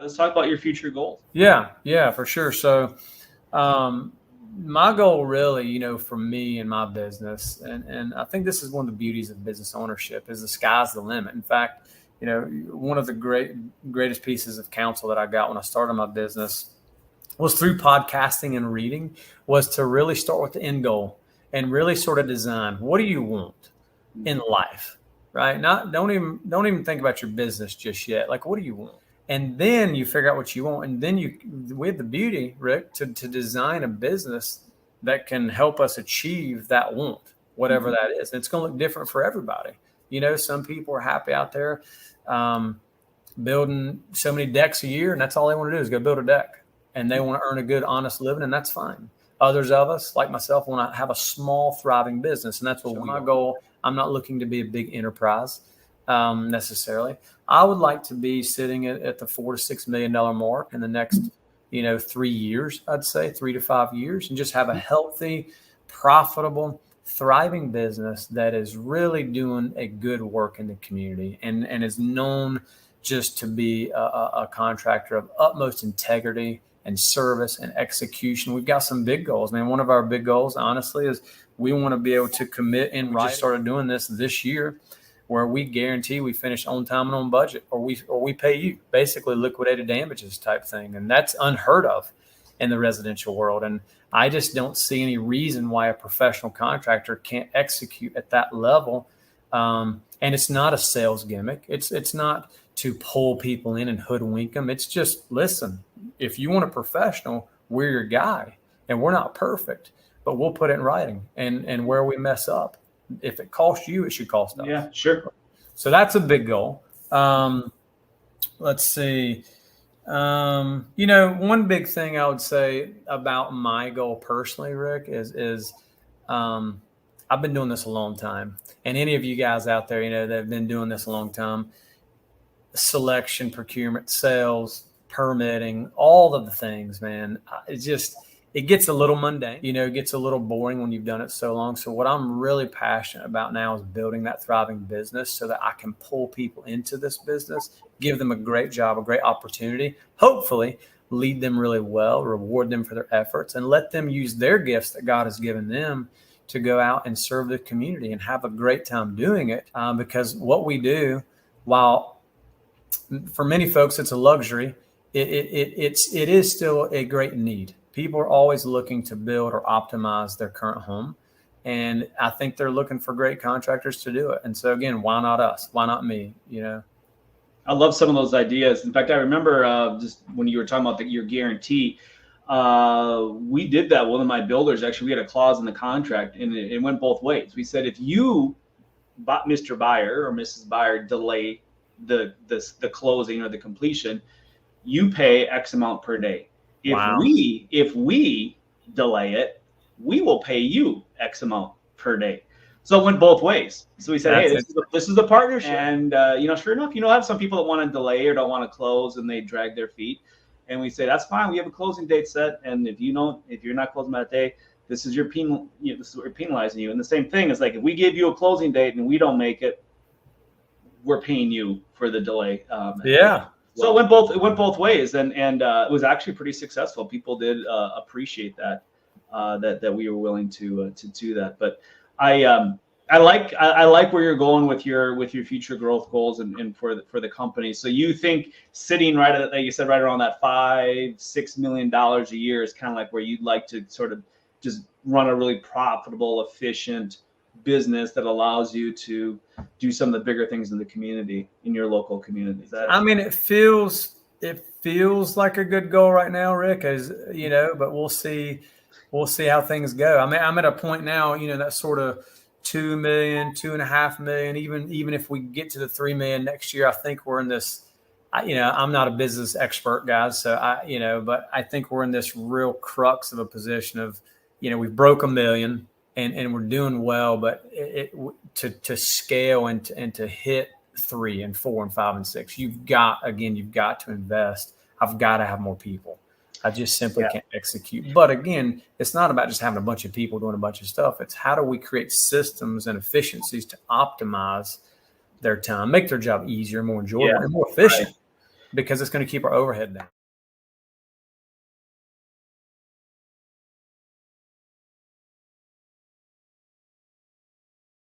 Let's talk about your future goals. Yeah, for sure. So, um, my goal really, for me and my business, and I think this is one of the beauties of business ownership is the sky's the limit. In fact, one of the greatest pieces of counsel that I got when I started my business was through podcasting and reading, was to really start with the end goal and really sort of design, what do you want in life, right? Not don't even think about your business just yet. Like, what do you want? And then you figure out what you want, and then we have the beauty, Rick, to design a business that can help us achieve that want, whatever that is. And it's going to look different for everybody. Some people are happy out there building so many decks a year, and that's all they want to do is go build a deck, and they want to earn a good, honest living, and that's fine. Others of us, like myself, want to have a small, thriving business, and that's what my goal. I'm not looking to be a big enterprise necessarily. I would like to be sitting at the $4 to $6 million mark in the next, 3 years. I'd say 3 to 5 years, and just have a healthy, profitable, thriving business that is really doing a good work in the community and is known just to be a contractor of utmost integrity and service and execution. We've got some big goals, man. One of our big goals, honestly, is we want to be able to commit, and we just started doing this year, where we guarantee we finish on time and on budget, or we pay you, basically liquidated damages type thing. And that's unheard of in the residential world. And I just don't see any reason why a professional contractor can't execute at that level. And it's not a sales gimmick. It's not to pull people in and hoodwink them. It's just, listen, if you want a professional, we're your guy, and we're not perfect, but we'll put it in writing. And where we mess up, if it costs you, it should cost us. Yeah, sure. So that's a big goal. Let's see. One big thing I would say about my goal personally, Rick, is I've been doing this a long time. And any of you guys out there, that have been doing this a long time, selection, procurement, sales, permitting, all of the things, man, it gets a little mundane, it gets a little boring when you've done it so long. So what I'm really passionate about now is building that thriving business so that I can pull people into this business, give them a great job, a great opportunity, hopefully lead them really well, reward them for their efforts, and let them use their gifts that God has given them to go out and serve the community and have a great time doing it. Because what we do, while for many folks it's a luxury, it is still a great need. People are always looking to build or optimize their current home. And I think they're looking for great contractors to do it. And so again, why not us? Why not me? I love some of those ideas. In fact, I remember just when you were talking about your guarantee, we did that. One of my builders, actually, we had a clause in the contract, and it went both ways. We said, if you, Mr. Buyer or Mrs. Buyer, delay the closing or the completion, you pay X amount per day. If we delay it, we will pay you X amount per day. So it went both ways. So we said, hey, this is a partnership. And, sure enough, have some people that want to delay or don't want to close, and they drag their feet. And we say, that's fine. We have a closing date set. And if you're not closing that day, this is this is what we're penalizing you. And the same thing is, like, if we give you a closing date and we don't make it, we're paying you for the delay. So it went both ways, and it was actually pretty successful. People did appreciate that we were willing to do that. But I like where you're going with your future growth goals and for the company. So you think sitting right at, like you said, right around that $5-6 million a year is kind of like where you'd like to sort of just run a really profitable, efficient business that allows you to do some of the bigger things in the community, in your local community. It feels like a good goal right now, Rick, but we'll see how things go. I mean, I'm at a point now, that sort of 2 million, 2.5 million, even if we get to the 3 million next year, I think we're in this, I'm not a business expert, guys. So but I think we're in this real crux of a position of, we've broke 1 million and we're doing well, but to scale and to hit 3 and 4 and 5 and 6, you've got to invest. I've got to have more people. I just simply can't execute. But again, it's not about just having a bunch of people doing a bunch of stuff. It's how do we create systems and efficiencies to optimize their time, make their job easier, more enjoyable, and more efficient. because it's going to keep our overhead down.